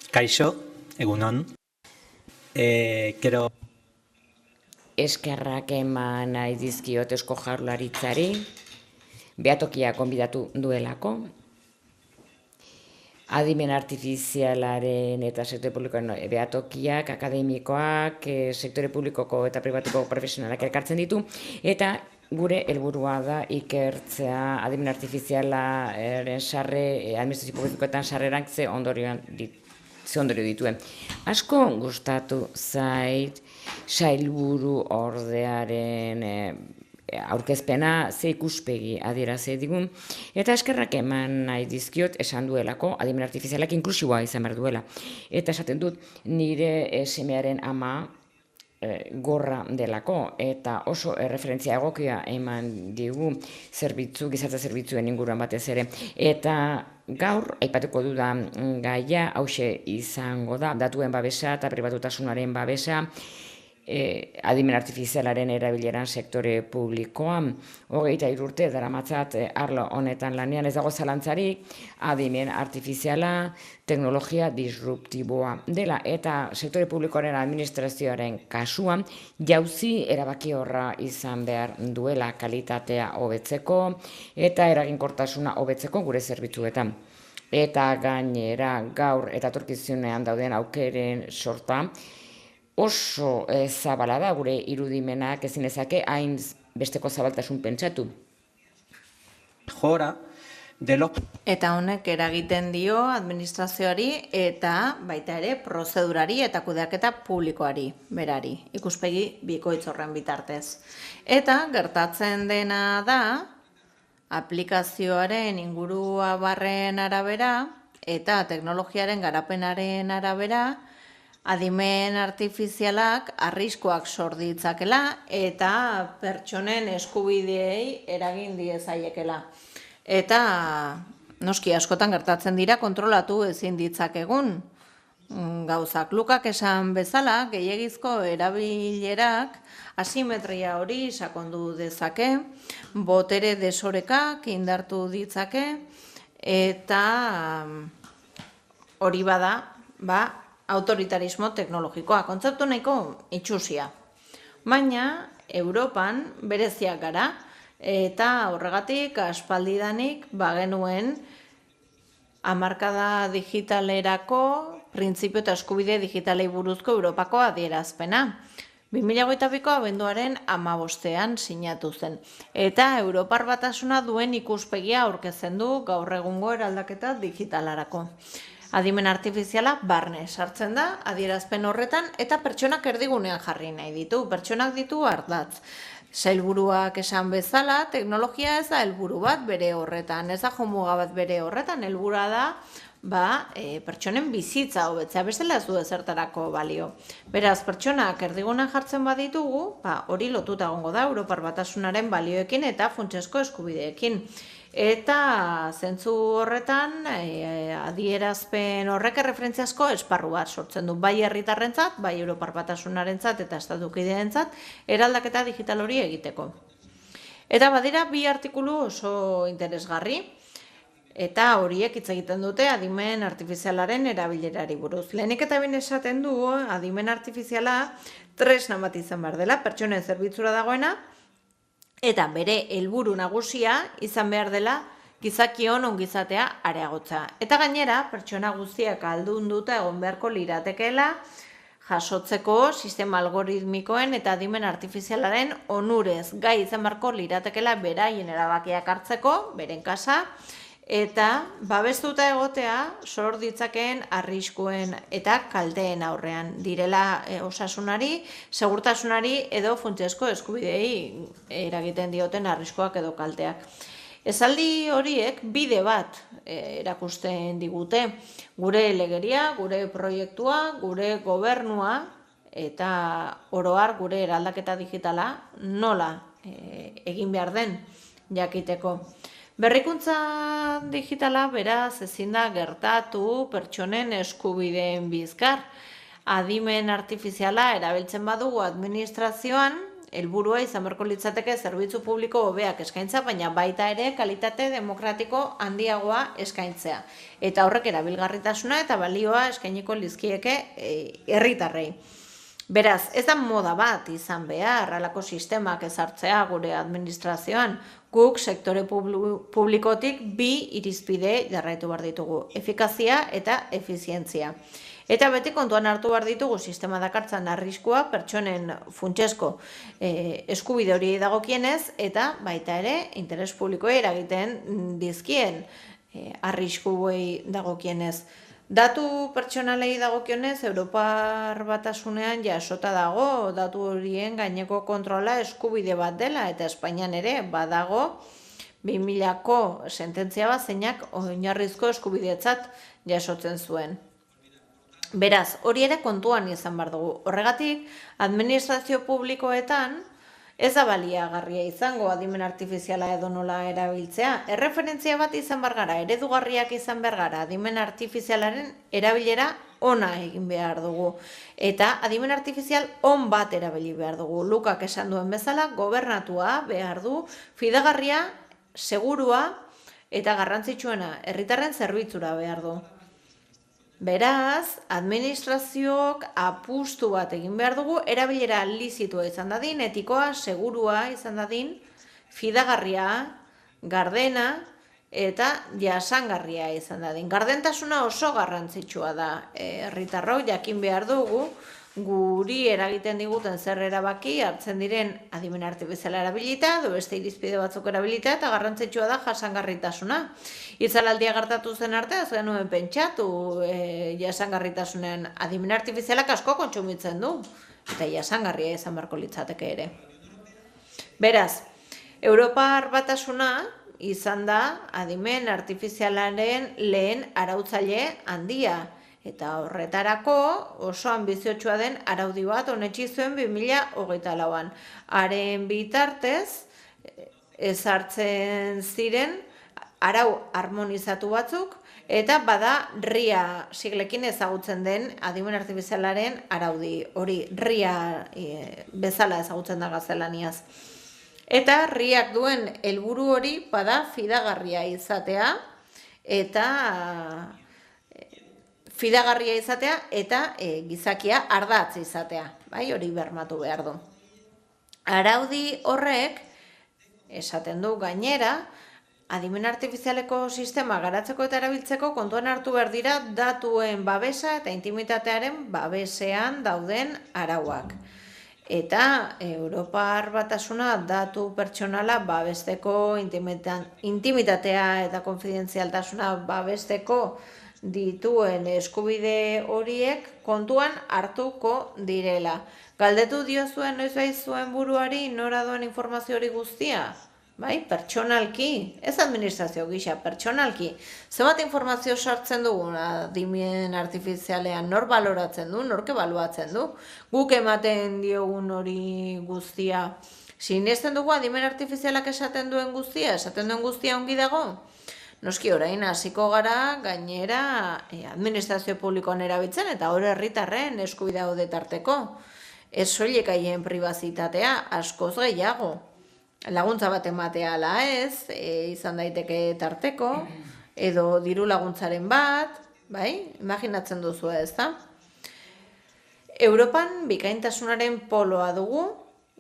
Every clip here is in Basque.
Kaixo, egunon. Gero Eskerrak eman nahi dizkiot Eusko Jaurlaritzari, behatokia konbidatu duelako, adimen artifizialaren eta sektore publikoen behatokiak, akademikoak, sektore publikoko eta pribatuko profesionalak elkartzen ditu, eta gure helburua da ikertzea adimen artifizialaren sarre, administrazio publikoetan sarrerak ze ondorio dituen. Asko gustatu zait sailburu ordearen aurkezpena ze ikuspegi adierazi digun, eta eskerrak eman nahi dizkiot esan duelako adimen artifizialak inklusiboa izan behar duela. Eta esaten dut nire semearen ama gorra delako, eta oso referentzia egokia eman digu gizarte zerbitzuen inguruan batez ere. Eta gaur, aipatuko dudan gaia, hauxe izango da, datuen babesa eta pribatutasunaren babesa, adimen artifizialaren erabileran sektore publikoan. 23 urte daramatzat arlo honetan lanean, ez dago zalantzarik, adimen artifiziala teknologia disruptiboa dela, eta sektore publikoaren administrazioaren kasuan jauzi erabakiorra izan behar duela kalitatea hobetzeko eta eraginkortasuna hobetzeko gure zerbitzuetan. Eta gainera gaur eta etorkizunean dauden aukeren sorta oso zabala da, gure irudimenak ezin ezake hain besteko zabaltasun pentsatu. Jora de los... Eta honek eragiten dio administrazioari eta baita ere prozedurari eta kudeaketa publikoari, berari, ikuspegi bikoitz horren bitartez. Eta gertatzen dena da, aplikazioaren ingurua barren arabera eta teknologiaren garapenaren arabera, adimen artifizialak arriskoak sor ditzakela eta pertsonen eskubideei eragin diezaiekela. Eta noski askotan gertatzen dira kontrolatu ezin ditzakegun gauzak. Lukak esan bezala, gehiegizko erabilerak asimetria hori sakondu dezake, botere desorekak indartu ditzake, eta hori bada, autoritarismo teknologikoa, kontzeptu nahiko itxusia. Baina, Europan bereziak gara, eta horregatik aspaldidanik bagenuen hamarkada digitalerako printzipio eta eskubide digitalei buruzko Europako adierazpena. 2022ko abenduaren 15ean sinatu zen. Eta Europar Batasuna duen ikuspegia aurkezten du gaur egungo eraldaketa digitalarako. Adimen artifiziala barne sartzen da, adierazpen horretan, eta pertsonak erdigunean jarri nahi ditu. Pertsonak ditu ardatz. Sailburuak esan bezala, teknologia ez da helburu bat bere horretan, ez da jomuga bat bere horretan, helburua da pertsonen bizitza hobetzea, bestela ez du ezertarako balio. Beraz, pertsonak erdigunean jartzen baditugu, hori lotuta egongo da Europar Batasunaren balioekin eta funtsezko eskubideekin. Eta zentzu horretan adierazpen horrek erreferentziazko esparru bat sortzen du, bai herritarrentzat, bai Europar Batasunarentzat eta estatukideentzat eraldaketa digital hori egiteko. Eta badira bi artikulu oso interesgarri, eta horiek hitz egiten dute adimen artifizialaren erabilerari buruz. Lehenik eta behin esaten du adimen artifiziala tresna bat izan behar dela, pertsonen zerbitzura dagoena, eta bere helburu nagusia izan behar dela gizakion ongizatea areagotzea. Eta gainera, pertsona guztiak ahaldunduta egon beharko liratekeela jasotzeko sistema algoritmikoen eta adimen artifizialaren onurez gai izan beharko liratekeela beraien erabakiak hartzeko, beren kasa, eta babestuta egotea sor ditzakeen arriskuen eta kalteen aurrean direla osasunari, segurtasunari edo funtsezko eskubideei eragiten dioten arriskoak edo kalteak. Esaldi horiek bide bat erakusten digute, gure legeria, gure proiektua, gure gobernua eta oro har gure eraldaketa digitala nola egin behar den jakiteko. Berrikuntza digitala beraz ezin da gertatu pertsonen eskubideen bizkar. Adimen artifiziala erabiltzen badugu administrazioan, helburua izan beharko litzateke zerbitzu publiko hobeak eskaintza, baina baita ere kalitate demokratiko handiagoa eskaintzea. Eta horrek erabilgarritasuna eta balioa eskainiko lizkieke herritarrei. Beraz, ez da moda bat izan behar, halako sistemak ezartzea gure administrazioan, guk sektore publikotik bi irizpide jarraitu behar ditugu, efikazia eta efizientzia. Eta beti kontuan hartu behar ditugu sistema dakartzan arriskua pertsonen funtsezko eskubide hori dagokienez, eta baita ere interes publikoei eragiten dizkien arriskuei dagokienez. Datu pertsonalei dagokionez, Europar Batasunean jasota dago datu horien gaineko kontrola eskubide bat dela, eta Espainian ere badago 2000ko sententzia bat zeinak oinarrizko eskubidetzat jasotzen zuen. Beraz, hori ere kontuan izan behar dugu. Horregatik, administrazio publikoetan ez da baliagarria izango adimen artifiziala edo nola erabiltzea. Erreferentzia bat izan behar gara, eredugarriak izan behar gara, adimen artifizialaren erabilera ona egin behar dugu. Eta adimen artifizial on bat erabili behar dugu. Lukak esan duen bezala, gobernatua behar du, fidagarria, segurua eta garrantzitsuena, herritarren zerbitzura behar du. Beraz, administrazioak apustu bat egin behar dugu, erabilera lizitua izan dadin, etikoa, segurua izan dadin, fidagarria, gardena eta jasangarria izan dadin. Gardentasuna oso garrantzitsua da, herritarrok jakin behar dugu, guri eragiten diguten zer erabaki hartzen diren adimen artifiziala erabilita, edo beste irizpide batzuk erabilita, eta garrantzitsua da jasangarritasuna. Itzalaldia gertatu zen arte, ez genuen pentsatu jasangarritasunean adimen artifizialak asko kontsumitzen du, eta jasangarria izan beharko litzateke ere. Beraz, Europar Batasuna izan da adimen artifizialaren lehen arautzaile handia, eta horretarako oso anbiziotsua den araudi bat onetsi zuen 2024an. Haren bitartez ezartzen ziren arau harmonizatu batzuk, eta bada RIA siglekin ezagutzen den adimen artifizialaren araudi. Hori RIA bezala ezagutzen da gaztelaniaz. Eta RIAk duen helburu hori bada fidagarria izatea eta gizakia ardatz izatea, bai, hori bermatu behar du. Araudi horrek esaten du gainera, adimen artifizialeko sistema garatzeko eta erabiltzeko kontuan hartu behar dira datuen babesa eta intimitatearen babesean dauden arauak. Eta Europar Batasuna datu pertsonala babesteko, intimitatea eta konfidentzialtasuna babesteko dituen eskubide horiek kontuan hartuko direla. Galdetu diozuen noiz bai zuen buruari nora doan informazio hori guztia? Bai, pertsonalki, ez administrazio gisa, pertsonalki. Zenbat informazio sartzen dugu adimen artifizialean, nor baloratzen du, nork ebaluatzen du? Guk ematen diogun hori guztia. Sinesten dugu adimen artifizialak esaten duen guztia ongi dago? Noski orain hasiko gara gainera administrazio publikoan erabiltzen eta hori herritarren eskubidea daude tarteko. Ez soilik haien pribazitatea, askoz gehiago. Laguntza bat ematea ala ez, izan daiteke tarteko, edo diru laguntzaren bat, bai? Imaginatzen duzu ez da? Europan bikaintasunaren poloa dugu,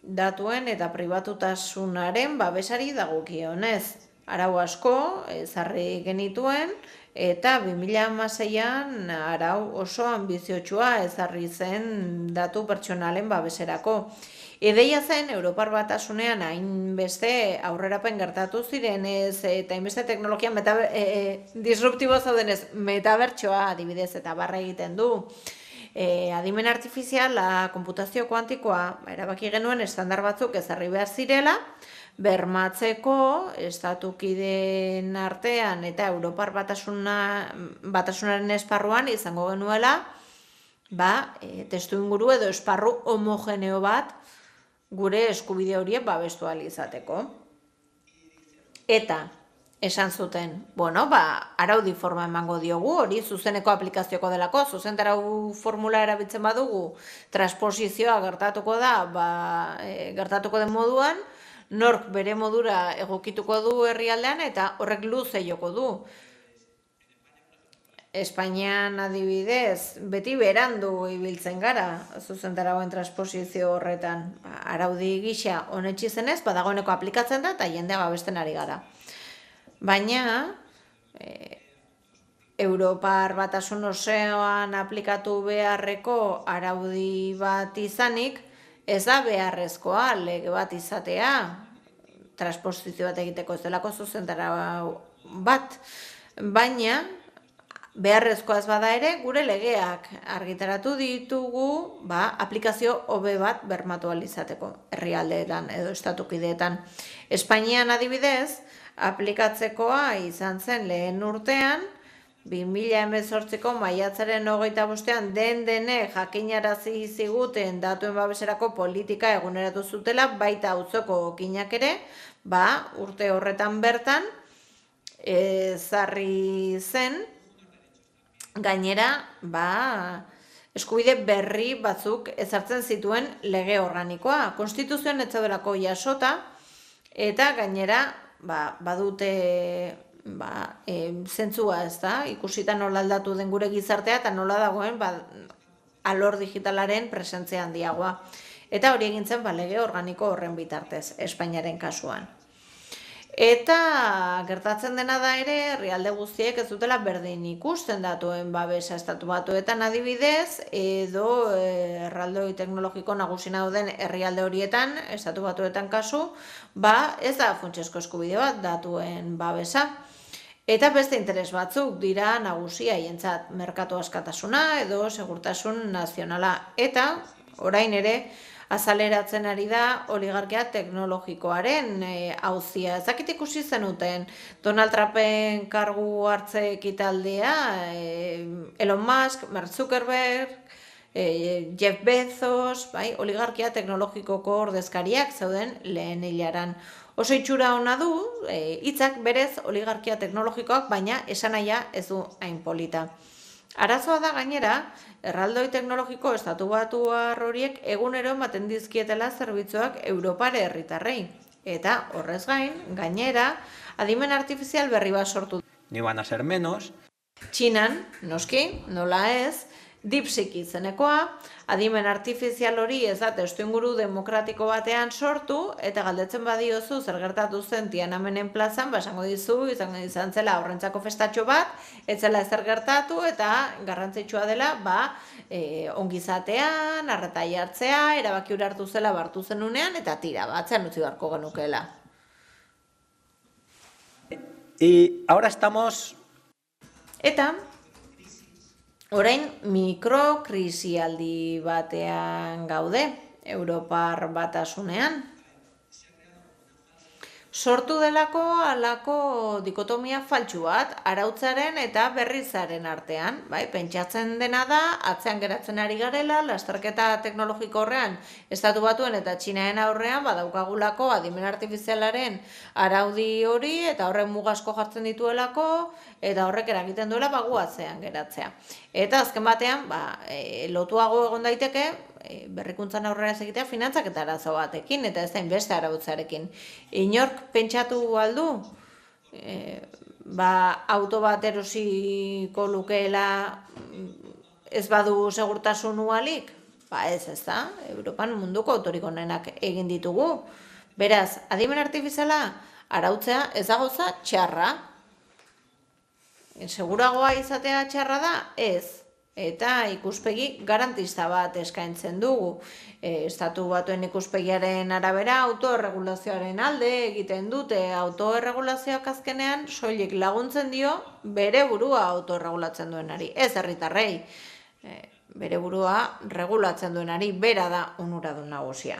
datuen eta pribatutasunaren babesari dagokionez. Arau asko ezarri genituen eta 2016an arau oso anbiziotsua ezarri zen datu pertsonalen babeserako. Ideia zen Europar Batasunean hainbeste aurrerapen gertatu zirenez eta hainbeste teknologia disruptibo zaudenez metabertsoa adibidez eta barra egiten du. Adimen artifiziala, konputazio kuantikoa, erabaki genuen estandar batzuk ezarri behar zirela, bermatzeko estatukideen artean eta Europar Batasunaren esparruan izango genuela testu inguru edo esparru homogeneo bat gure eskubide horiek babestu ahal izateko. Eta esan zuten, araudi forma emango diogu, hori zuzeneko aplikazioko delako, zuzentarau formula erabiltzen badugu, transposizioa gertatuko da, gertatuko den moduan, nork bere modura egokituko du herrialdean eta horrek luze joko du. Espainian adibidez, beti berandu ibiltzen gara, zuzentarauen transposizio horretan, araudi gisa onetsi zenez, dagoeneko aplikatzen da eta jendea babesten ari gara. Baina, Europar Batasun osoan aplikatu beharreko araudi bat izanik, ez da beharrezkoa lege bat izatea, transposizio bat egiteko ez delako zuzentarau bat, baina, beharrezkoa ez bada ere, gure legeak argitaratu ditugu aplikazio hobe bat bermatu ahal izateko herrialdeetan edo estatukideetan. Espainian adibidez, aplikatzekoa izan zen lehen urtean, 2018ko maiatzaren 25ean dene jakinarazi ziguten datuen babeserako politika eguneratu zutela, baita auzoko okinak ere, urte horretan bertan, ezarri zen, gainera, eskubide berri batzuk ezartzen zituen lege organikoa. Konstituzioan ez zaudelako jasota, eta gainera, badute zentzua, ez da, ikusita nola aldatu den gure gizartea, eta nola dagoen alor digitalaren presentzia handiagoa. Eta hori egintzen lege organiko horren bitartez, Espainiaren kasuan. Eta gertatzen dena da ere, herrialde guztiek ez dutela berdin ikusten datuen babesa estatu batuetan adibidez, edo erraldoi teknologiko nagusina dauden herrialde horietan, estatu batuetan kasu, ez da funtsezko eskubide bat datuen babesa. Eta beste interes batzuk dira nagusia hientzat, merkatu askatasuna edo segurtasun nazionala. Eta, orain ere, azaleratzen ari da oligarkia teknologikoaren auzia. Ezakit ikusi zenuten, Donald Trumpen kargu hartze ekitaldea, Elon Musk, Mark Zuckerberg, Jeff Bezos, oligarkia teknologikoko ordezkariak zauden lehen hilaran. Oso itxura ona du, hitzak berez oligarkia teknologikoak, baina esanahia ez du hain polita. Arazoa da gainera, erraldoi teknologiko estatu batuar horiek egunero ematen dizkietela zerbitzuak Europare herritarrei. Eta horrez gain, gainera, adimen artifizial berri bat sortu. Ni van a ser menos. Txinan, noski, nola ez, DeepSeek izenekoa, adimen artifizial hori ez da testuinguru demokratiko batean sortu, eta galdetzen badiozu zer gertatu zen Tiananmenen plazan, esango dizu, izan zela horrentzako festatxo bat, ez zela ezer gertatu, eta garrantzitsua dela, ongizatean, arreta jartzea, erabaki hura hartu zela bartu zenunean, eta tira, batzean utzi beharko genukeela. Y ahora estamos... Eta, orain mikrokrisialdi batean gaude, Europar Batasunean. Sortu delako halako dikotomia faltsu bat, arautzaren eta berrizaren artean. Pentsatzen dena da, atzean geratzen ari garela, lasterketa teknologiko horrean, estatu batuen eta Txinaen aurrean, badaukagulako adimen artifizialaren araudi hori, eta horren mugasko jartzen dituelako, eta horrek eragiten duela gu atzean geratzea. Eta azken batean, lotuago egon daiteke, berrikuntzan aurrera ez egitea finantzak eta arazo batekin, eta ez da inbeste arautzarekin. Inork pentsatu aldu, auto bat erosiko lukeela ez badu segurtasun ualik? Ez da, Europan munduko autorik onenak egin ditugu. Beraz, adimen artifiziala arautzea ez da gauza txarra. Seguragoa izatea txarra da? Ez. Eta ikuspegi garantista bat eskaintzen dugu. Estatu batuen ikuspegiaren arabera autoerregulazioaren alde egiten dute. Autoerregulazioak azkenean soilik laguntzen dio bere burua autoerregulatzen duenari. Ez herritarrei, bere burua regulatzen duenari, bera da onuradun nagusia.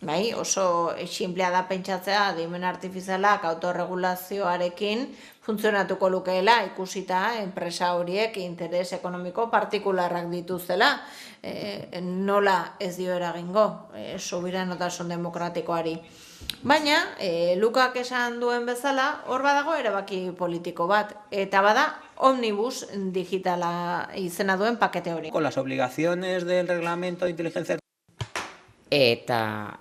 bai, oso sinplea da pentsatzea adimen artifizialak autorregulazioarekin funtzionatuko lukeela ikusita enpresa horiek interes ekonomiko partikularrak dituzela. Nola ez dio eragingo subiranotasun demokratikoari. Baina, Lukak esan duen bezala, hor badago erabaki politiko bat, eta bada omnibus digitala izena duen pakete hori. Con las obligaciones del reglamento de inteligencia Eta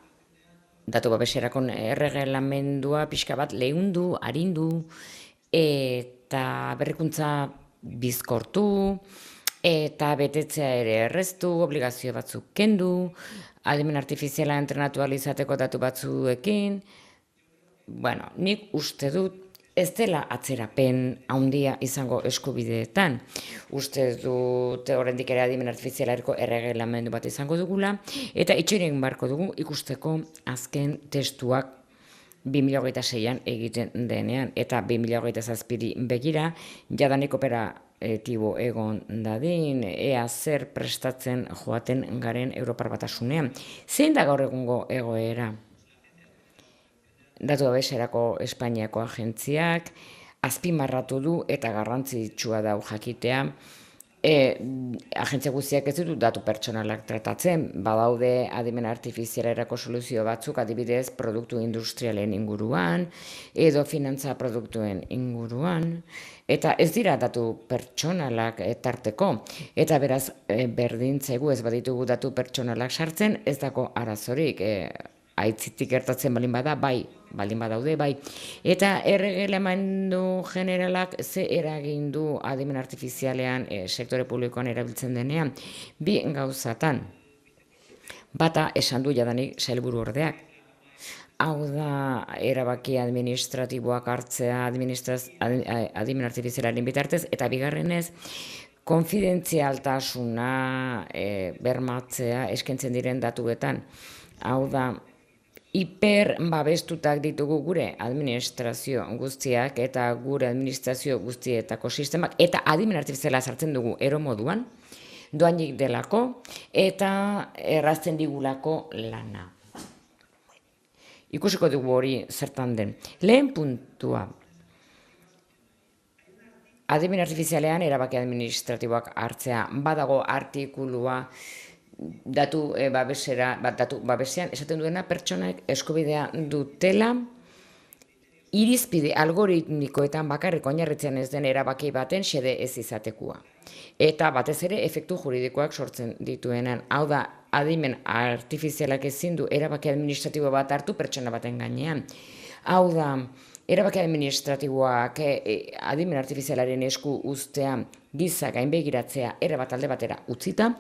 datu babeserako erregelamendua pixka bat lehundu, arindu, eta berrikuntza bizkortu, eta betetzea ere erreztu, obligazio batzuk kendu, adimen artifiziala entrenatu ahal izateko datu batzuekin. Bueno, nik uste dut ez dela atzerapen handia izango eskubideetan. Uste dut oraindik ere adimen artifizialareko erregelamendu bat izango dugula, eta itxoin barko dugu ikusteko azken testuak 2026an egiten denean, eta 2027 begira jadanik operatibo egon dadin, ea zer prestatzen joaten garen Europar Batasunean. Zein da gaur egungo egoera? Datu babeserako Espainiako agentziak azpimarratu du eta garrantzitsua dau jakitea. Agentzia guztiak ez ditu datu pertsonalak tratatzen, badaude adimen artifizialerako soluzio batzuk, adibidez produktu industrialen inguruan, edo finantza produktuen inguruan, eta ez dira datu pertsonalak tarteko, eta beraz berdintzaigu ez baditugu datu pertsonalak sartzen, ez dago arazorik, aitzitik gertatzen balin bada, bai, balin badaude, bai. Eta erregelamendu generalak ze eragin du adimen artifizialean sektore publikoan erabiltzen denean, bi gauzatan. Bata esan du jadanik sailburu ordeak. Hau da, erabaki administratiboak hartzea adimen artifizialaren bitartez, eta bigarrenez, konfidentzialtasuna bermatzea eskaintzen diren datuetan. Hau da, babestutak ditugu gure administrazio guztiak eta gure administrazio guztietako sistemak, eta adimen artifiziala sartzen dugu ero moduan, doainik delako, eta errazten digulako lana. Ikusiko dugu hori zertan den. Lehen puntua, adimen artifizialean erabaki administratiboak hartzea, badago artikulua, datu babesean esaten duena pertsonak eskubidea dutela irizpide algoritmikoetan bakarrik oinarritzen ez den erabaki baten xede ez izatekua. Eta batez ere efektu juridikoak sortzen dituenan. Hau da, adimen artifizialak ezin du erabaki administratibo bat hartu pertsona baten gainean. Hau da, erabaki administratiboak adimen artifizialaren esku uztea giza gainbegiratzea erabat alde batera utzita,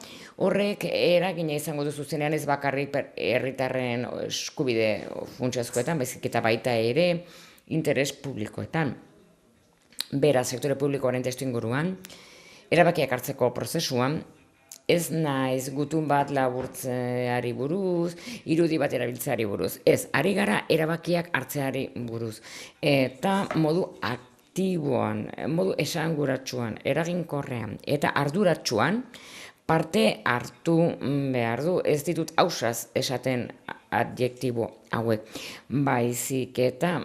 horrek eragina izango du zuzenean ez bakarrik herritarren eskubide funtsezkoetan, baizik eta baita ere interes publikoetan. Beraz, sektore publikoaren testu inguruan, erabakiak hartzeko prozesuan, ez naiz gutun bat laburtzeari buruz, irudi bat erabiltzeari buruz. Ez, ari gara erabakiak hartzeari buruz. Eta modu aktiboan, modu esanguratsuan, eraginkorrean eta arduratsuan parte hartu behar du. Ez ditut ausaz esaten adjektibo hauek. Baizik eta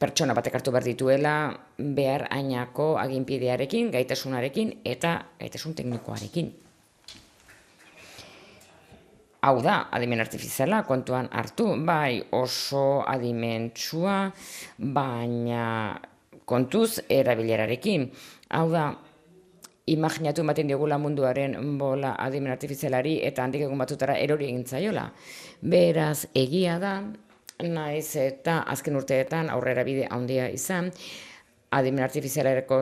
pertsona batek hartu behar dituela behar ainako aginpidearekin, gaitasunarekin eta gaitasun teknikoarekin. Hau da, adimen artifiziala kontuan hartu, bai oso adimentsua, baina kontuz erabilerarekin. Hau da, imaginatu ematen diogula munduaren bola adimen artifizialari eta handik egun batzutara erori egin zaiola. Beraz, egia da, naiz eta azken urteetan aurrera bide handia izan, adimen artifizialerako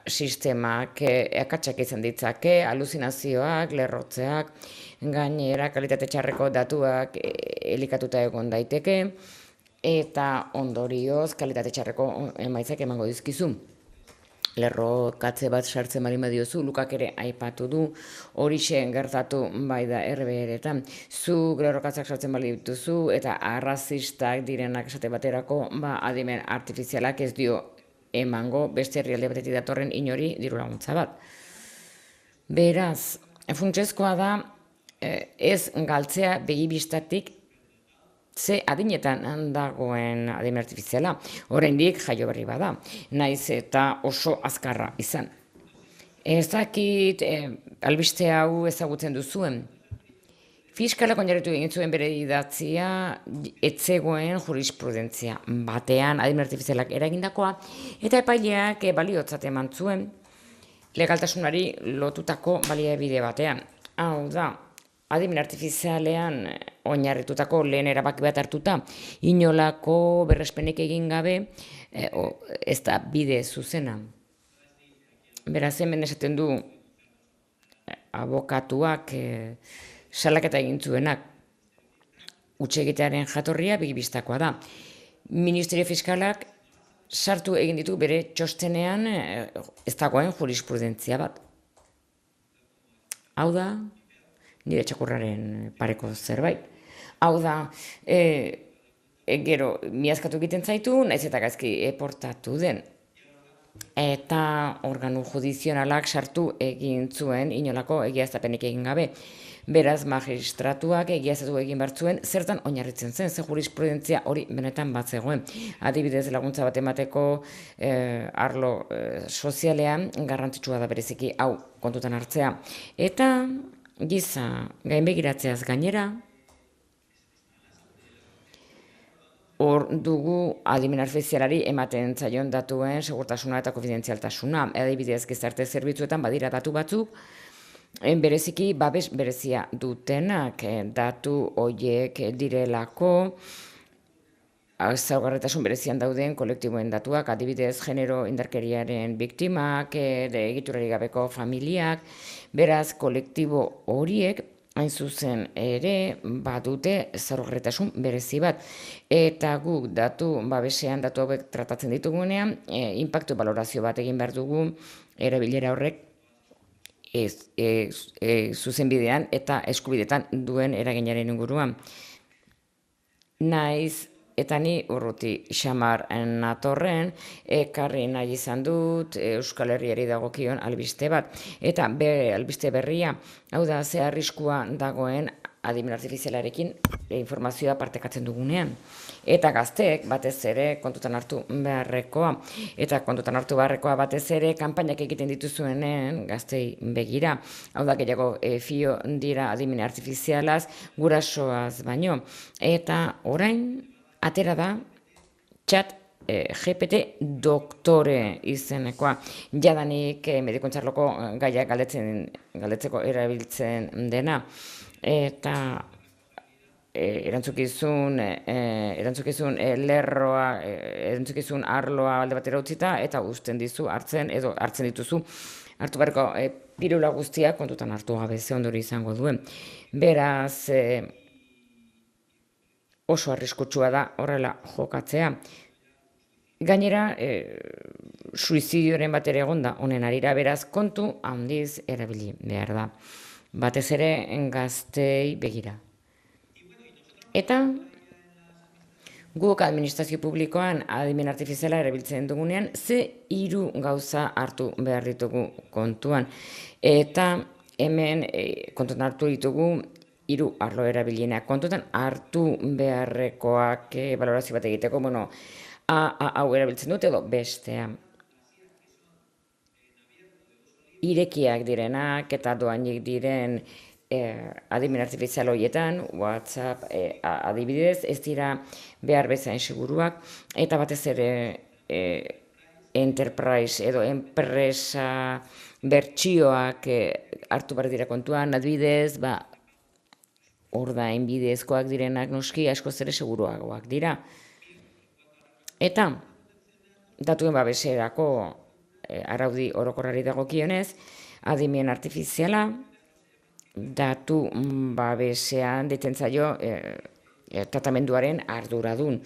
sistemak akatsak izan ditzake, aluzinazioak, lerrotzeak, gainera kalitate txarreko datuak elikatuta egon daiteke, eta ondorioz kalitate txarreko emaitzak emango dizkizu. Lerrokatze bat sartzen baldin badiozu, Lukak ere aipatu du, horixe gertatu bai da RBR-etan. Zuk lerrokatzak sartzen baldin dituzu eta arrazistak direnak esate baterako, adimen artifizialak ez dio emango beste herrialde batetik datorren inori diru laguntza bat. Beraz, funtsezkoa da ez galtzea begibistatik ze adinetan dagoen adimen artifiziala, oraindik jaio berri bada, naiz eta oso azkarra izan. Ez dakit, albiste hau ezagutzen duzuen. Fiskalak oinarritu egin zuen bere idatzia etzegoen jurisprudentzia batean adimen artifizialak eragindakoa, eta epaileak baliotzat eman zuen legaltasunari lotutako baliabide batean. Hau da, adimen artifizialean oinarritutako lehen erabaki bat hartuta, inolako berrespenik egin gabe, ez da bide zuzena. Beraz, hemen esaten du abokatuak salaketa egin zuenak hutsegitearen jatorria begibistakoa da. Ministerio Fiskalak sartu egin ditu bere txostenean ez dagoen jurisprudentzia bat. Hau da, nire txakurraren pareko zerbait. Hau da, gero, miazkatu egiten zaitu, naiz eta gaizki eportatu den. Eta organu judizionalak sartu egin zuen inolako egiaztapenik egin gabe. Beraz, magistratuak egiaztatu egin bertzuen zertan oinarritzen zen, ze jurisprudentzia hori benetan bat zegoen. Adibidez, laguntza bat emateko arlo sozialean garrantzitsua da bereziki hau kontutan hartzea. Eta giza gainbegiratzeaz gainera, hor dugu adimen artifizialari ematen zaion datuen segurtasuna eta konfidentzialtasuna. Adibidez, gizarte zerbitzuetan badira datu batzuk, bereziki babes berezia dutenak, datu horiek direlako zaurgarritasun berezian dauden kolektiboen datuak, adibidez genero indarkeriaren biktimak, egiturarik gabeko familiak, beraz kolektibo horiek hain zuzen ere badute zaurgarritasun berezi bat. Eta guk datu babesean datu hauek tratatzen ditugunean, inpaktu balorazio bat egin behar dugu erabilera horrek zuzenbidean eta eskubidetan duen eraginaren inguruan. Naiz eta ni urruti xamar natorren, ekarri nahi izan dut Euskal Herriari dagokion albiste bat. Eta albiste berria, hau da ze arriskua dagoen adimen artifizialarekin informazioa partekatzen dugunean. Eta gazteek batez ere kontutan hartu beharrekoa. Eta kontutan hartu beharrekoa batez ere kanpainak egiten dituzuenen gaztei begira. Hau da gehiago fio dira adimen artifizialaz gurasoaz baino. Eta orain atera da chat GPT doktore izenekoa. Jadanik medikuntzarloko gaiak galdetzeko erabiltzen dena. Eta erantzukizun arloa alde batera utzita eta uzten dizu hartzen dituzu hartu beharko pirula guztiak kontutan hartu gabe ze ondori izango duen. Beraz, oso arriskutsua da horrela jokatzea. Gainera, suizidioren bat ere egonda honen arira, beraz kontu handiz erabili behar da. Batez ere gaztei begira. Eta guk administrazio publikoan adimen artifiziala erabiltzen dugunean, ze 3 gauza hartu behar ditugu kontuan. Eta hemen kontutan hartu ditugu 3 arlo erabilienak. Kontutan hartu beharrekoak balorazio bat egiteko, hau erabiltzen dut edo bestea. Irekiak direnak eta doainik diren adimen artifizial horietan, WhatsApp adibidez, ez dira behar bezain seguruak, eta batez ere enterprise edo enpresa bertsioak hartu behar dira kontuan, adibidez, ordain bidezkoak direnak noski askoz ere seguruagoak dira. Eta datuen babeserako araudi orokorrari dagokionez, adimen artifiziala datu babesean deitzen zaio tratamenduaren arduradun.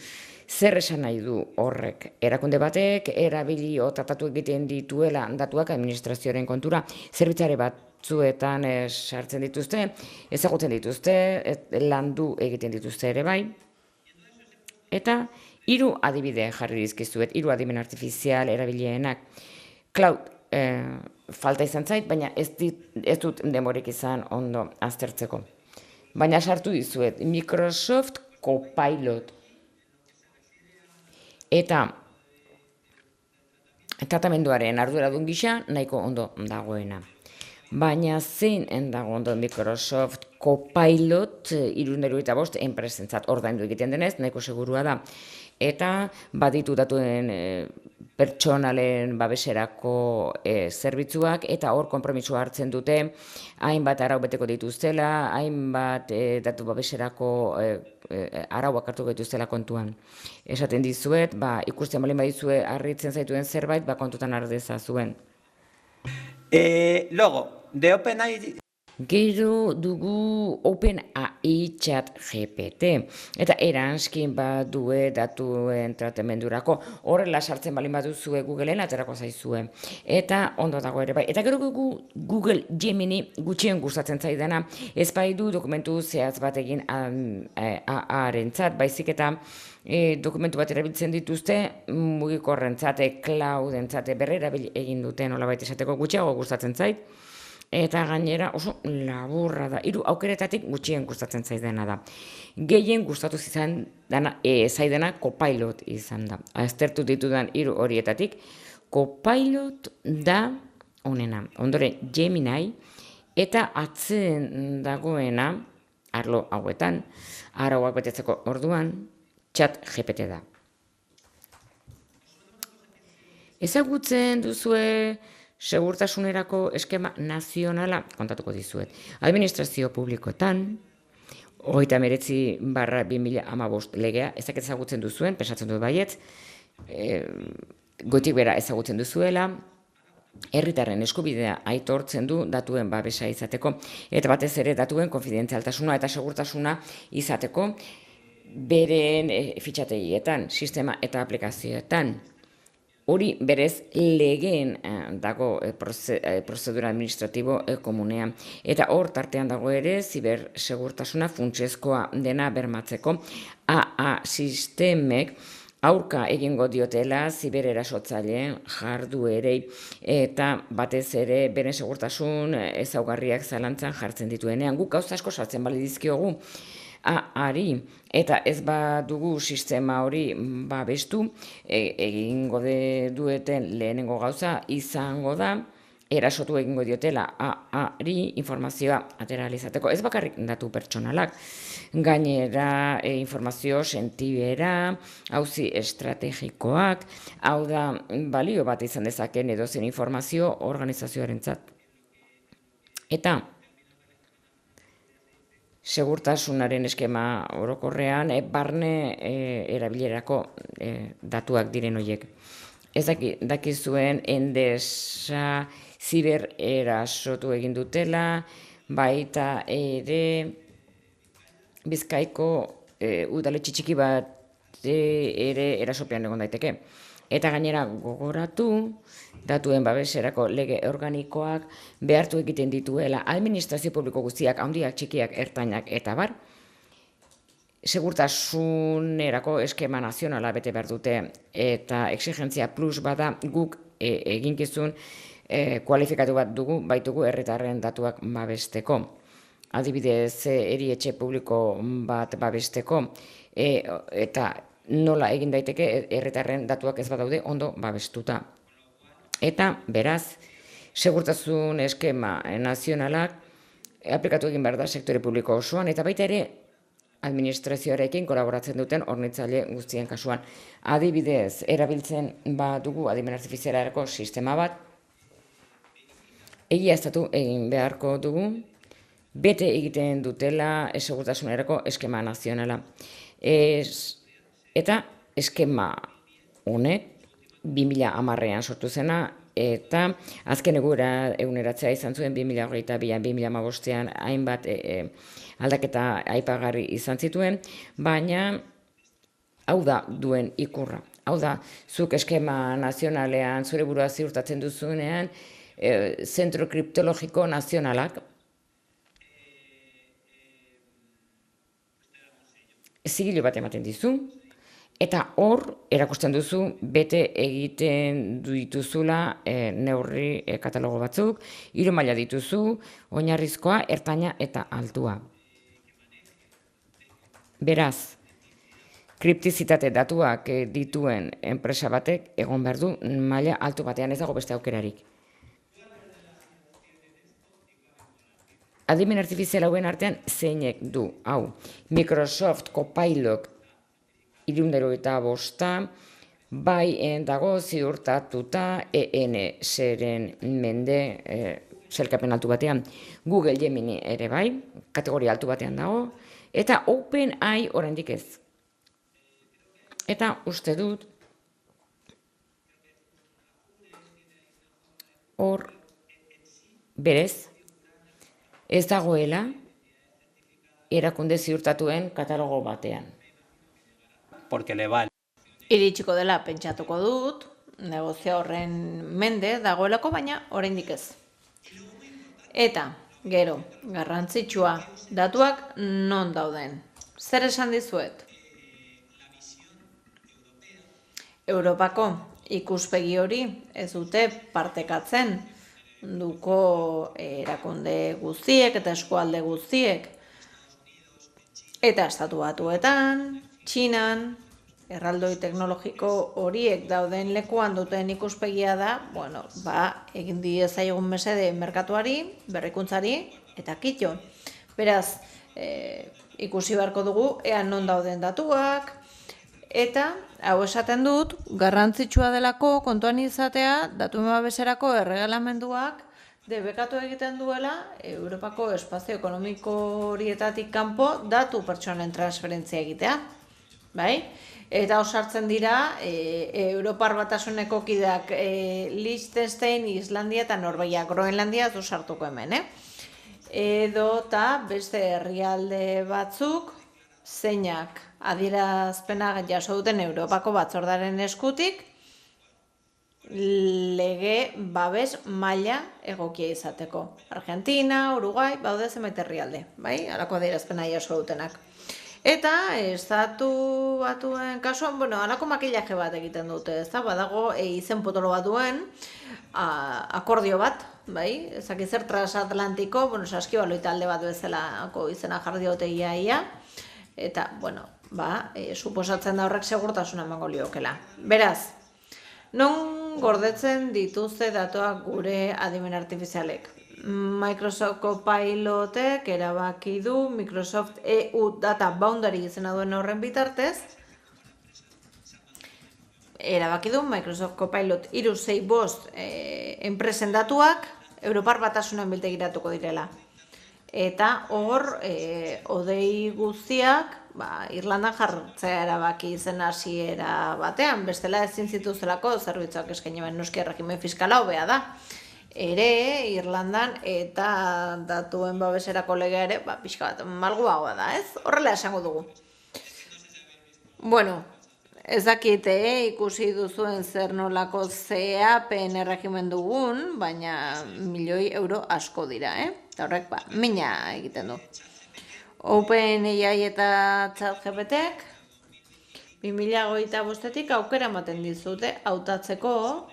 Zer esan nahi du horrek? Erakunde batek erabili tratatu egiten dituela datuak administrazioaren kontura, zerbitzare batzuetan sartzen dituzte, ezagutzen dituzte, landu egiten dituzte ere bai. Eta 3 adibide jarri dizkizuet, 3 adimen artifizial erabilienak. Cloud falta izan zait, baina ez dut demorik izan ondo aztertzeko. Baina sartu dizuet Microsoft Copilot. Eta tratamenduaren arduradun gisa nahiko ondo dagoena. Baina zein dago ondo Microsoft Copilot 375 enpresentzat ordaindu egiten denez, nahiko segurua da. Eta baditu datuen pertsonalen babeserako zerbitzuak, eta hor konpromisoa hartzen dute, hainbat arau beteko dituztela, hainbat datu babeserako arauak hartuko dituztela kontuan. Esaten dizuet, ikusten balin badizue harritzen zaituen zerbait, kontutan har dezazuen. Luego, de OpenAI. Gero dugu OpenAI ChatGPT, eta eranskin badue datuen tratamendurako, horrela sartzen balin baduzue Googleen aterako zaizue, eta ondo dago ere bai. Eta gero dugu Google Gemini gutxien gustatzen zaidana, ez bai du dokumentu zehatz bat egin AArentzat, baizik eta dokumentu bat erabiltzen dituzte mugikorrentzat, cloudentzat berrera egin duten nolabait esateko gutxiago gustatzen zait. Eta gainera oso laburra da. 3 aukeretatik gutxien gustatzen zaidana da. Gehien gustatu zaidana Copilot izan da. Aztertu ditudan 3 horietatik, Copilot da onena. Ondoren Gemini eta atzen dagoena, arlo hauetan, arauak betetzeko orduan, ChatGPT da. Ezagutzen duzue segurtasunerako eskema nazionala kontatuko dizuet. Administrazio publikoetan, 39/2015 legea, ezak ezagutzen duzuen, pensatzen dut baietz, goitik bera ezagutzen duzuela, herritarren eskubidea aitortzen du datuen babesa izateko, eta batez ere datuen konfidentzialtasuna eta segurtasuna izateko, beren fitxategietan, sistema eta aplikazioetan. Hori berez legeen dago prozedura administratibo komunean. Eta hor tartean dago ere zibersegurtasuna funtsezkoa dena bermatzeko. AA sistemek aurka egingo diotela zibererasotzaileen jarduerei eta batez ere beren segurtasun ezaugarriak zalantzan jartzen dituenean. Guk gauza asko sartzen bali dizkiogu ari, eta ez badugu sistema hori babestu, egingo dueten lehenengo gauza izango da, erasotu egingo diotela ari informazioa atera izateko. Ez bakarrik datu pertsonalak, gainera informazio sentibera, auzi estrategikoak, hau da balio bat izan dezaken edozen informazio organizazioarentzat. Eta segurtasunaren eskema orokorrean, barne erabilerako datuak diren horiek. Ez dakizuen Endesa zibererasotu egin dutela, baita ere Bizkaiko udaletxe txiki bat ere erasopean egon daiteke. Eta gainera gogoratu, datuen babeserako lege organikoak behartu egiten dituela administrazio publiko guztiak, handiak, txikiak, ertainak eta bar, segurtasunerako eskema nazionala bete behar dute eta exigentzia plus bada guk eginkizun kualifikatu bat baitugu herritarren datuak babesteko. Adibidez, erietxe publiko bat babesteko eta nola egin daiteke herritarren datuak ez badaude ondo babestuta. Eta, beraz, segurtasun eskema nazionalak aplikatu egin behar da sektore publiko osoan, eta baita ere administrazioarekin kolaboratzen duten hornitzaile guztien kasuan. Adibidez, erabiltzen badugu adimen artifizialerako sistema bat, egiaztatu egin beharko dugu, bete egiten dutela segurtasunerako eskema nazionala. Eta eskema honek 2010ean sortu zena, eta azken eguneratzea izan zuen 2022an, 2015ean hainbat aldaketa aipagarri izan zituen, baina hau da duen ikurra. Hau da, zuk eskema nazionalean zure burua ziurtatzen duzunean, zentro kriptologiko nazionalak zigilu bat ematen dizu, eta hor erakusten duzu bete egiten dituzula neurri katalogo batzuk, 3 maila dituzu, oinarrizkoa, ertaina eta altua. Beraz, kriptizitate datuak dituen enpresa batek egon behar du maila altu batean, ez dago beste aukerarik. Adimen artifizial hauen artean zeinek du, hau, Microsoft Copilot 385, bai dago ziurtatuta ENS-ren mende sailkapen altu batean, Google Gemini ere bai, kategoria altu batean dago, eta OpenAI oraindik ez. Eta uste dut, hor berez, ez dagoela erakunde ziurtatuen katalogo batean. Porque le vale. Iritsiko dela pentsatuko dut, negozio horren mende dagoelako, baina oraindik ez. Eta, gero, garrantzitsua, datuak non dauden. Zer esan dizuet? Europako ikuspegi hori ez dute partekatzen duko erakunde guztiek eta eskualde guztiek. Eta Estatu Batuetan, Txinan, erraldoi teknologiko horiek dauden lekuan duten ikuspegia da, egin diezaiogun mesede merkatuari, berrikuntzari eta kitxo. Beraz, ikusi beharko dugu ea non dauden datuak, eta hau esaten dut, garrantzitsua delako kontuan izatea datu babeserako erregelamenduak debekatu egiten duela Europako espazio ekonomiko horietatik kanpo datu pertsonen transferentzia egitea. Bai? Eta osartzen dira Europar Batasuneko kideak Liechtenstein, Islandia eta Norvegia, Groenlandia ez du sartuko hemen, edo eta beste herrialde batzuk zeinak adierazpena jaso duten Europako Batzordaren eskutik lege babes maila egokia izateko. Argentina, Uruguai, baude zenbait herrialde, bai? Halako adierazpena jaso dutenak. Eta Estatu Batuen kasuan, halako makillaje bat egiten dute, ez da? Badago izen potolo bat duen akordio bat, bai? Ezak zer transatlantiko, saskibaloi talde bat bezalako izena jarri diote ia. Eta, suposatzen da horrek segurtasuna emango liokela. Beraz, non gordetzen dituzte datuak gure adimen artifizialek? Microsoft Copilotek erabaki du Microsoft EU Data Boundary izena duen horren bitartez. Erabaki du Microsoft Copilot 365 enpresen datuak Europar Batasunen biltegiratuko direla. Eta hor, odei guztiak, Irlandan jartzea erabaki zen hasiera batean, bestela ezin zituzelako zerbitzuak eskaini ben noski erregimen fiskala hobea da. Ere, Irlandan eta datuen babeserako legea ere, pixka bat malguagoa da, ez? Horrela esango dugu. Ez dakite ikusi duzuen zer nolako zeapen erregimen dugun, baina €1.000.000 asko dira, Eta horrek, mina egiten du. OpenAI eta ChatGPTek 2025-etik aukera ematen dizute hautatzeko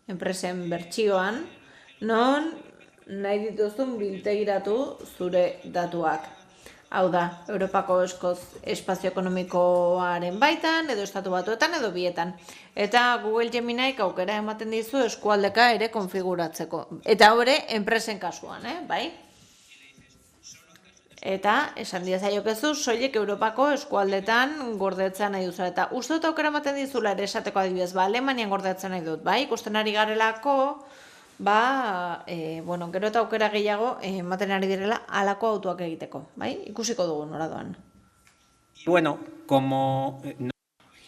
enpresen bertsioan, non nahi dituzun biltegiratu zure datuak. Hau da, Europako espazio ekonomikoaren baitan, edo Estatu Batuetan, edo bietan. Eta Google Geminiek aukera ematen dizu eskualdeka ere konfiguratzeko. Eta hori, enpresen kasuan, bai? Eta, esan diezaiokezu, soilik Europako eskualdetan gordetzen nahi duzula. Eta uste dut aukera ematen dizula ere esateko adibidez, Alemanian gordetzen nahi dut, bai? Ikusten ari garelako, gero eta aukera gehiago ematen ari direla halako autoak egiteko, bai? Ikusiko dugu nora doan.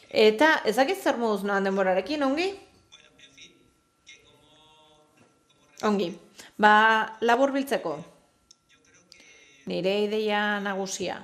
Eta, ezakit zer moduz noan denborarekin, ongi? Ongi. Labur biltzeko. Nire ideia nagusia.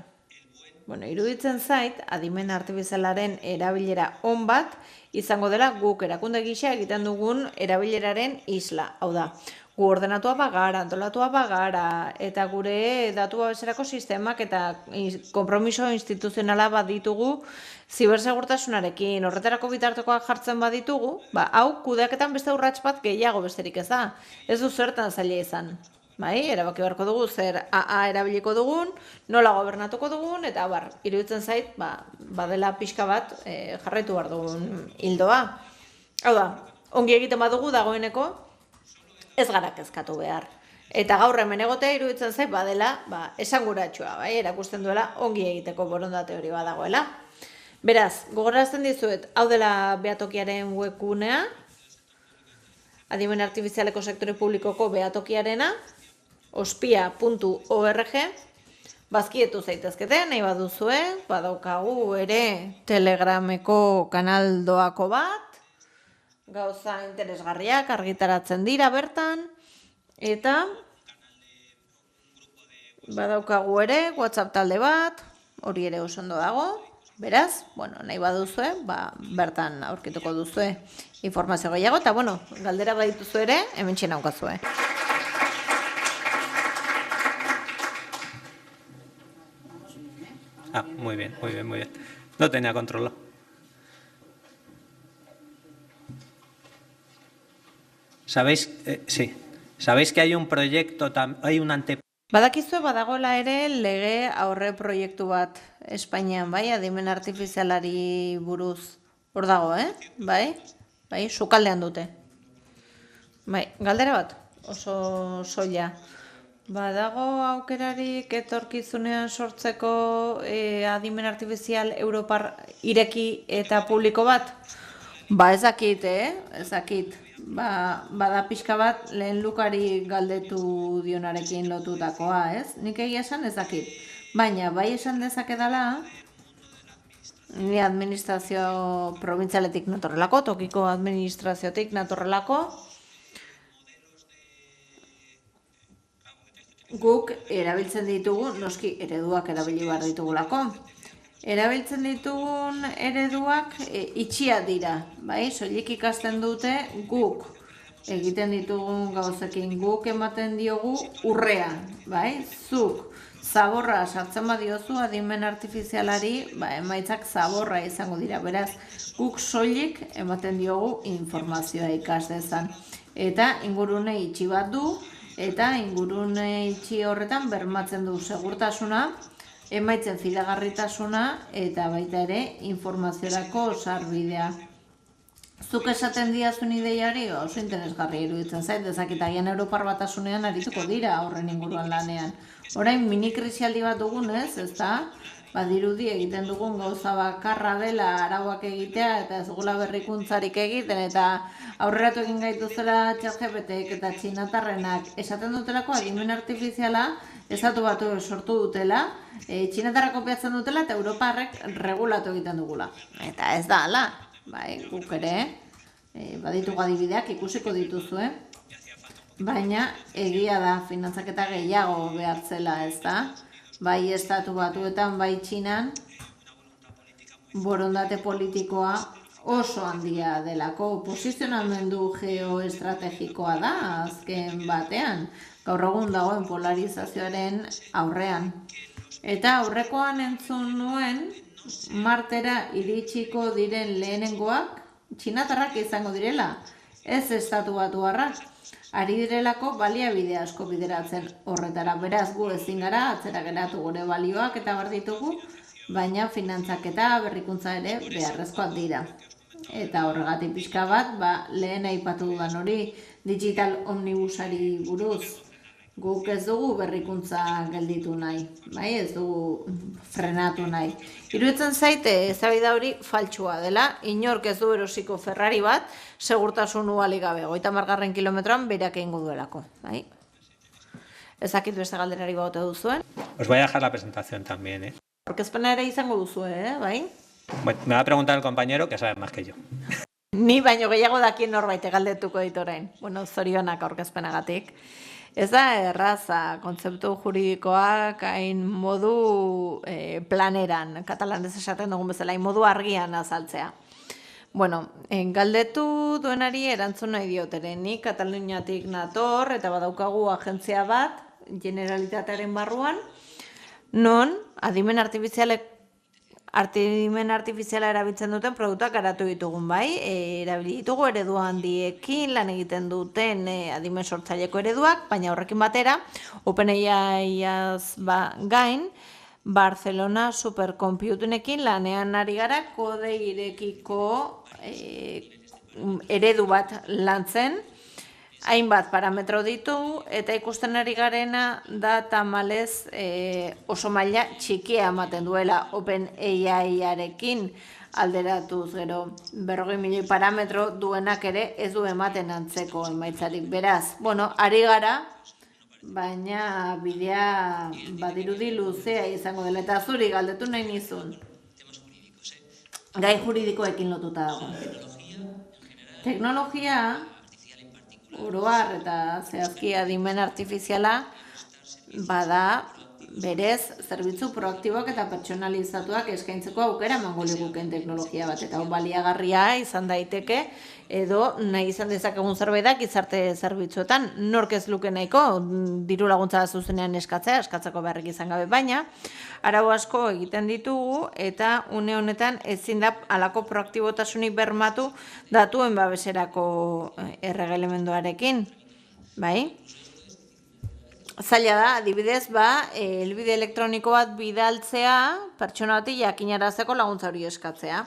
Iruditzen zait, adimen artifizialaren erabilera on bat izango dela guk erakunde gisa egiten dugun erabileraren isla. Hau da, gu ordenatua bagara, antolatua bagara, eta gure datu babeserako sistemak eta konpromiso instituzionala bat ditugu zibersegurtasunarekin, horretarako bitartekoak jartzen baditugu, hau kudeaketan beste urrats bat gehiago besterik ez da. Ez du zertan zaila izan. bai, erabaki beharko dugu zer AA erabiliko dugun, nola gobernatuko dugun, eta iruditzen zait, badela pixka bat jarraitu behar dugun hildoa. Hau da, ongi egiten badugu dagoeneko, ez gara kezkatu behar. Eta gaur hemen egotea iruditzen zait badela, esanguratsua, bai, erakusten duela ongi egiteko borondate hori badagoela. Beraz, gogorazten dizuet, hau dela behatokiaren webgunea, adimen artifizialeko sektore publikoko behatokiarena, ospia.org, bazkietu zaitezkete, nahi baduzue, badaukagu ere Telegrameko kanaldoako bat, gauza interesgarriak argitaratzen dira bertan, eta badaukagu ere WhatsApp talde bat, hori ere oso ondo dago, beraz, nahi baduzue, bertan aurkituko duzue informazio gehiago, eta galdera badituzu ere, hemen txena aukazue. Muy bien, muy bien, muy bien. Lo tenía controlado. ¿Sabéis? Sí. ¿Sabéis que hay un proyecto, hay un Badakizue badagoela ere lege aurre proiektu bat Espainian, bai, adimen artifizialari buruz. Hor dago, bai, sukaldean dute. Bai, galdera bat, oso soila. Badago aukerarik etorkizunean sortzeko adimen artifizial Europar ireki eta publiko bat? Ezakit, ezakit. Bada pixka bat lehen Lukari galdetu dionarekin lotutakoa, ez? Nik egia esan ezakit. Baina, bai esan dezakedala, ni administrazio provintzialetik natorrelako, tokiko administraziotik natorrelako, guk erabiltzen ditugu, noski ereduak erabili behar ditugulako. Erabiltzen ditugun ereduak itxia dira, bai? Soilik ikasten dute guk egiten ditugun gauzekin, guk ematen diogu urrea, bai? Zuk zaborra sartzen badiozu adimen artifizialari, emaitzak zaborra izango dira, beraz, guk soilik ematen diogu informazioa ikas dezan. Eta ingurune itxi bat du, eta ingurune itxi horretan bermatzen du segurtasuna, emaitzen fidagarritasuna eta baita ere informaziorako sarbidea. Zuk esaten diazun ideiari oso interesgarri iruditzen zait, dezakitagian Europar Batasunean arituko dira horren inguruan lanean. Orain minikrisialdi bat dugunez, ez da, badirudi egiten dugun gauza bakarra dela arauak egitea eta ez gula berrikuntzarik egiten eta aurreratu egin gaituzela ChatGPTek eta txinatarrenak esaten dutelako adimen artifiziala estatu batu sortu dutela, txinatarra kopiatzen dutela eta Europarrek regulatu egiten dugula. Eta ez da hala, guk ere, baditugu adibideak ikusiko dituzue, baina egia da finantzaketa gehiago behartzela, ez da? Bai estatu batuetan, bai Txinan, borondate politikoa oso handia delako, posizionamendu geoestrategikoa da azken batean, gaur egun dagoen polarizazioaren aurrean. Eta aurrekoan entzun nuen, Martera iritsiko diren lehenengoak, txinatarrak izango direla, ez estatu batuarrak. Ari direlako baliabide asko bideratzen horretara. Beraz, gu ezin gara, atzera geratu gure balioak eta bar ditugu, baina finantzak eta berrikuntza ere beharrezkoak dira. Eta horregatik pixka bat, lehen aipatu dudan hori digital omnibusari buruz. Guk ez dugu berrikuntza gelditu nahi, ez dugu frenatu nahi. Iruditzen zaite eztabaida hori faltsua dela, inork ez du erosiko Ferrari bat, segurtasun uhalik gabe, 30. kilometroan berak egingo duelako. Ezakit beste galderari baute duzuen. Os voy a dejar la presentación también, Aurkezpena ere izango duzue, bai? Bueno, me va a preguntar el compañero que sabe más que yo. Ni baino gehiago dakien norbait galdetuko dit orain. Zorionak aurkezpenagatik. Ez da erraza, kontzeptu juridikoak hain modu planeran, katalanez esaten dugun bezala, hain modu argian azaltzea. Galdetu duenari erantzun nahi dioteren, ni Kataluniatik nator eta badaukagu agentzia bat, Generalitatearen barruan, non adimen adimen artifiziala erabiltzen duten produktuak garatu ditugun, bai? Erabili ditugu eredu handiekin lan egiten duten adimen sortzaileko ereduak, baina horrekin batera, OpenAI-az gain, Barcelona Supercomputingekin lanean ari gara kode irekiko eredu bat lantzen, hainbat parametro ditu, eta ikusten ari garena da tamalez oso maila txikia ematen duela OpenAI-arekin alderatuz gero 40 milioi parametro duenak ere ez du ematen antzeko emaitzarik. Beraz, ari gara, baina bidea badirudi luzea izango dela, eta zuri galdetu nahi nizun. Gai juridikoekin lotuta dago. Teknologia, oroar eta zehazki adimen artifiziala, bada berez zerbitzu proaktiboak eta pertsonalizatuak eskaintzeko aukera emango liguken teknologia bat, eta baliagarria izan daiteke edo nahi izan dezakegun zerbait da gizarte zerbitzuetan, nork ez luke nahiko diru laguntza zuzenean eskatzeko beharrik izan gabe, baina arau asko egiten ditugu eta une honetan ezin da halako proaktibotasunik bermatu datuen babeserako erregelemenduarekin, bai? Zaila da, adibidez, helbide elektroniko bat bidaltzea, pertsona bati jakinarazteko laguntza hori eskatzea.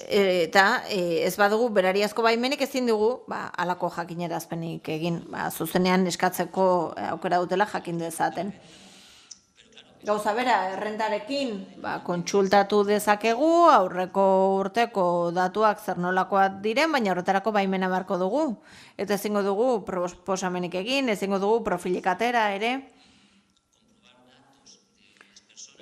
Eta ez badugu berariazko baimenik ezin dugu halako jakinarazpenik egin, zuzenean eskatzeko aukera dutela jakin dezaten. Gauza bera, errentarekin kontsultatu dezakegu, aurreko urteko datuak zer nolakoak diren, baina horretarako baimena beharko dugu. Eta ezingo dugu proposamenik egin, ezingo dugu profilik atera ere.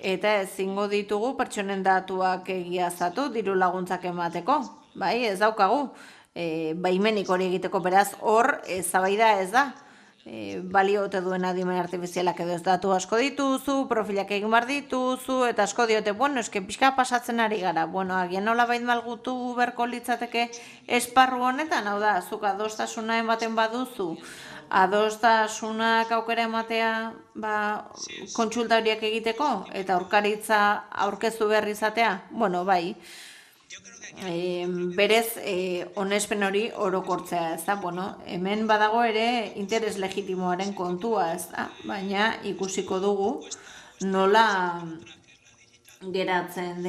Eta ezingo ditugu pertsonen datuak egiaztatu diru laguntzak emateko. Bai, ez daukagu. Baimenik hori egiteko, beraz hor eztabaida ez da. Balio ote duen adimen artifizialak edo ez datu asko dituzu, profilak egin behar dituzu, eta asko diote, pixka pasatzen ari gara. Agian nola bait malgutu berko litzateke esparru honetan, hau da, zuk adostasuna ematen baduzu, adostasunak aukera ematea kontsulta horiek egiteko, eta aurkaritza aurkeztu behar izatea, bai. Berez onespen hori orokortzea, ez da, hemen badago ere interes legitimoaren kontua, ez da, baina ikusiko dugu nola geratzen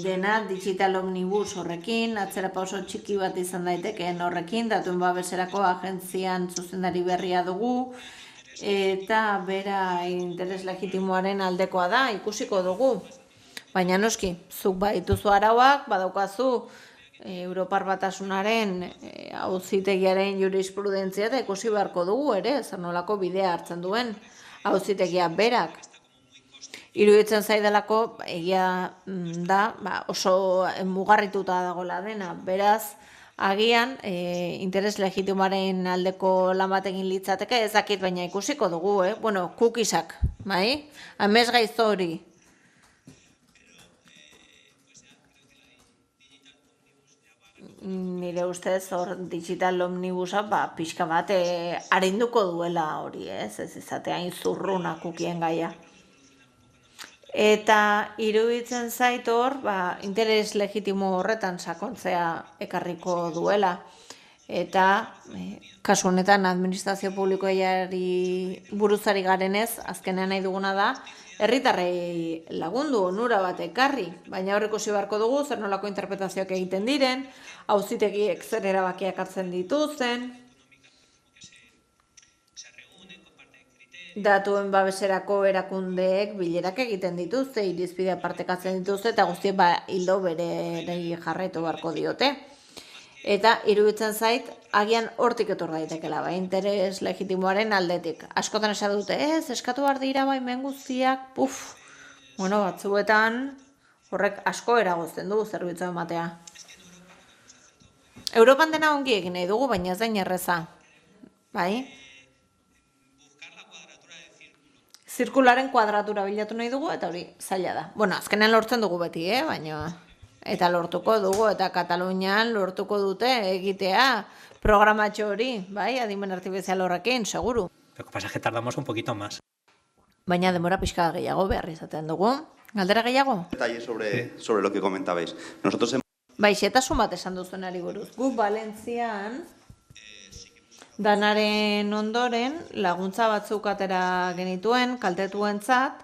dena digital omnibus horrekin, atzera pauso txiki bat izan daitekeen horrekin, datuen babeserako agentzian zuzendari berria dugu, eta bera interes legitimoaren aldekoa da, ikusiko dugu. Baina noski, zuk badituzu arauak, badaukazu Europar Batasunaren auzitegiaren jurisprudentzia eta ikusi beharko dugu ere, zer nolako bidea hartzen duen auzitegia berak. Iruditzen zaidalako egia da oso mugarrituta dagoela dena, beraz, agian interes legitimaren aldeko lan bat egin litzateke ezakit, baina ikusiko dugu, kukisak, bai? Amez gaizto hori. Nire ustez hor digital omnibusa pixka bat arinduko duela hori, ez izatea inzurruna kukien gaia. Eta iruditzen zait hor, interes legitimo horretan sakontzea ekarriko duela. Eta kasu honetan administrazio publikoari buruzari garenez, azkenean nahi duguna da, herritarrei lagundu, onura bat ekarri, baina hor ikusi beharko dugu, zer nolako interpretazioak egiten diren, auzitegiek zer erabakiak hartzen dituzten, datuen babeserako erakundeek bilerak egiten dituzte, irizpidea partekatzen dituzte, eta guztiek hildo berei jarraitu beharko diote. Eta iruditzen zait, agian hortik etor daitekela, interes legitimoaren aldetik. Askotan esan dute, eskatu behar dira baimen guztiak, batzuetan horrek asko eragozten du zerbitzu ematea. Europan dena ongi egin nahi dugu, baina ez da inerreza. Bai? Zirkularen kuadratura bilatu nahi dugu, eta hori zaila da. Azkenean lortzen dugu beti, baina... Eta lortuko dugu, eta Katalunian lortuko dute egitea programatxo hori, bai, adimen artifizial horrekin, seguru. Lo que pasa es que tardamos un poquito más. baina denbora pixka gehiago behar izaten dugu. Galdera gehiago? Detalle sobre lo que comentabais. Nosotros Bai, xetasun bat esan duzuenari buruz. Guk Valentzian danaren ondoren laguntza batzuk atera genituen kaltetuentzat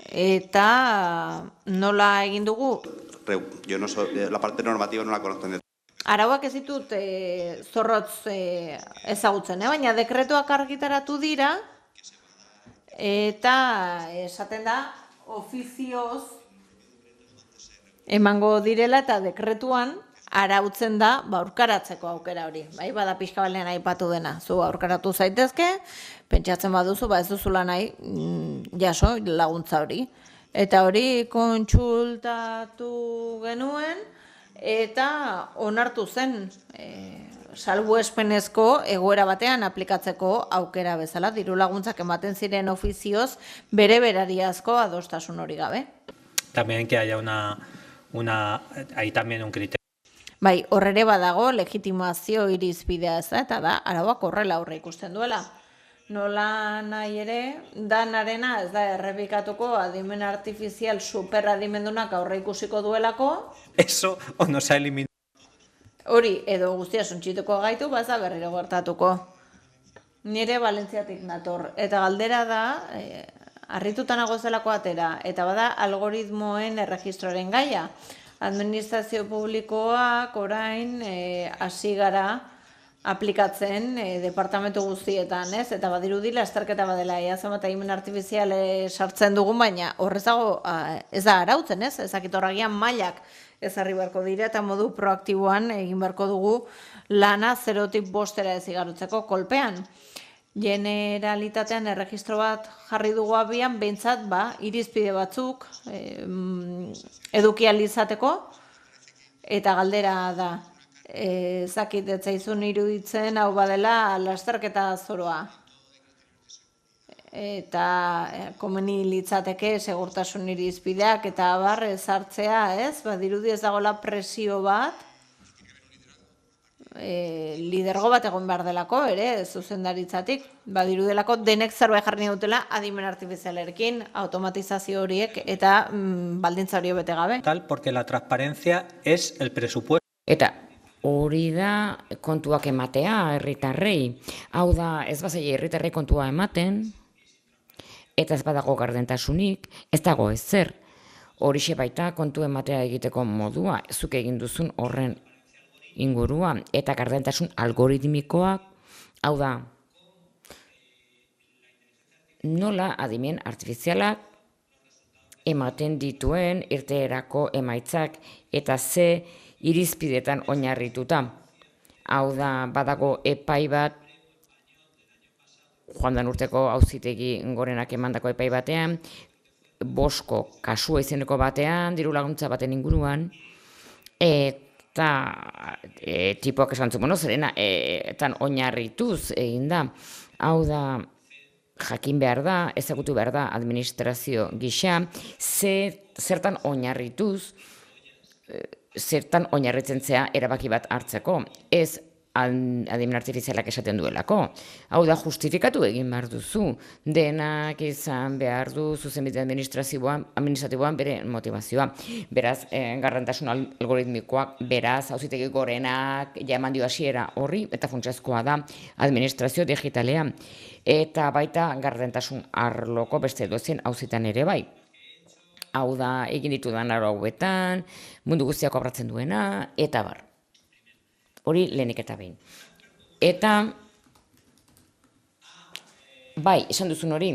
eta nola egin dugu? yo no soy, la parte normativa no la conozco. Arauak ez ditut zorrotz ezagutzen, baina dekretuak argitaratu dira eta esaten da ofizioz emango direla eta dekretuan arautzen da aurkaratzeko aukera hori. Bai, bada pixka balean aipatu dena. Zu aurkaratu zaitezke, pentsatzen baduzu, ez duzula nahi jaso laguntza hori. Eta hori kontsultatu genuen eta onartu zen salbuespenezko egoera batean aplikatzeko aukera bezala. Diru laguntzak ematen ziren ofizioz bere berariazko adostasun hori gabe. También que haya hay también un criterio. Bai, horrere badago legitimazio irizpidea ez da, eta da, arauak horrela aurre ikusten duela. Nola nahi ere, danarena ez da errepikatuko adimen artifizial superadimendunak aurre ikusiko duelako. Eso o no se ha eliminado. Hori, edo guztia suntsituko gaitu, baza berriro gertatuko. Nire Valentziatik nator. Eta galdera da, harrituta nago zelako atera, eta bada algoritmoen erregistroaren gaia. Administrazio publikoak orain hasi gara aplikatzen departamentu guztietan, ez? Eta badirudi lasterketa badela, zenbat adimen artifizial sartzen dugun, baina horrezago ez da arautzen, ez? Ezakit horragian mailak ezarri beharko dira eta modu proaktiboan egin beharko dugu lana 0-5 ez igarotzeko kolpean. Generalitatean erregistro bat jarri dugu abian, behintzat irizpide batzuk edukializateko, eta galdera da, zakit etzaizun iruditzen hau badela lasterketa zoroa. Eta komeni litzateke segurtasun irizpideak eta ezartzea, ez? Dirudi ez dagoela presio bat, lidergo bat egon behar delako, ere, zuzendaritzatik, dirudelako denek zerbait jarri dutela adimen artifizialerekin, automatizazio horiek eta baldintza hori bete gabe. Porque la transparencia es el presupuesto. Eta hori da kontuak ematea herritarrei. Hau da, ez bazai herritarrei kontua ematen, eta ez badago gardentasunik, ez dago ezer. Horixe baita kontu ematea egiteko modua, zuk egin duzun horren ingurua, eta gardentasun algoritmikoak, hau da, nola adimen artifizialak ematen dituen irteerako emaitzak eta ze irizpidetan oinarrituta. Hau da, badago epai bat, joan den urteko auzitegi gorenak emandako epai batean, bosko kasua izeneko batean, diru laguntza baten inguruan, eta tipoak esan zuen, zerena, etan oinarrituz egin da. Hau da, jakin behar da, ezagutu behar da administrazio gisa, zertan oinarrituz, zertan oinarritzen zea erabaki bat hartzeko, ez adimen artifizialak esaten duelako. Hau da, justifikatu egin behar duzu, denak izan behar du zuzenbide administratiboan bere motivazioa. Beraz, gardentasun algoritmikoak, beraz, auzitegi gorenak jaman dio hasiera horri, eta funtsezkoa da administrazio digitalean. Eta baita gardentasun arloko beste dozen auzitan ere bai. Hau da, egin ditudan aro hauetan, mundu guztiak obratzen duena, eta bar. Hori lehenik eta behin. Eta, bai, esan duzun hori,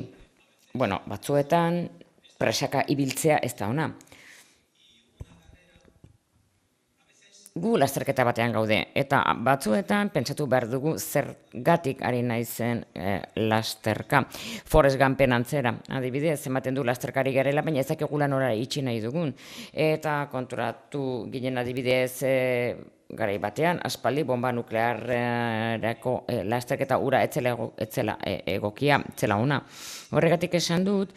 batzuetan presaka ibiltzea ez da ona. Gu lasterketa batean gaude, eta batzuetan pentsatu behar dugu zergatik ari naizen lasterka. Forrest Gumpen antzera, adibidez, ematen du lasterkari garela, baina ez dakigula nora itxi nahi dugun. Eta konturatu ginen adibidez garai batean, aspaldi bomba nuklearreko lasterketa ura etzela egokia, etzela ona. Horregatik esan dut,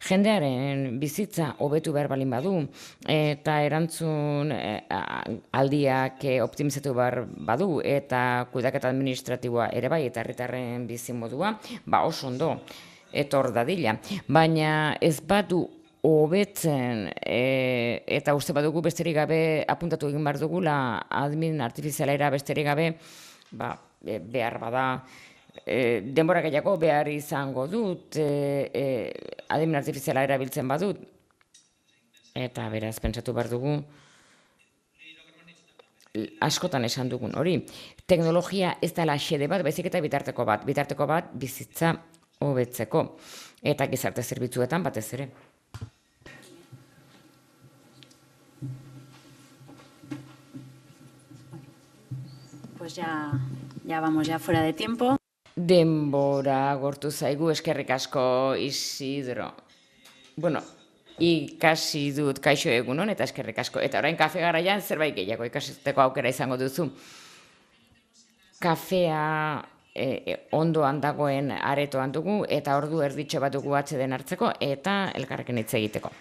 jendearen bizitza hobetu behar balin badu, eta erantzun aldiak optimizatu behar badu, eta kudeaketa administratiboa ere bai, eta herritarren bizimodua, oso ondo. etor dadila. Baina ez badu hobetzen eta uste badugu besterik gabe apuntatu egin behar dugula admin artifizialera besterik gabe, behar bada denbora gehiago behar izango dut admin artifiziala erabiltzen badut. Eta beraz, pentsatu behar dugu, askotan esan dugun hori, teknologia ez dela xede bat, baizik eta bitarteko bat bizitza hobetzeko, eta gizarte zerbitzuetan batez ere. Pues ya vamos ya fuera de tiempo. Denbora agortu zaigu, eskerrik asko Isidro. Bueno, ikasi dut kaixo egunon eta eskerrik asko. Eta orain kafe garaian zerbait gehiago ikasiteko aukera izango duzu. Kafea ondoan dagoen aretoan dugu eta ordu erditxo bat dugu atseden hartzeko eta elkarrekin hitz egiteko.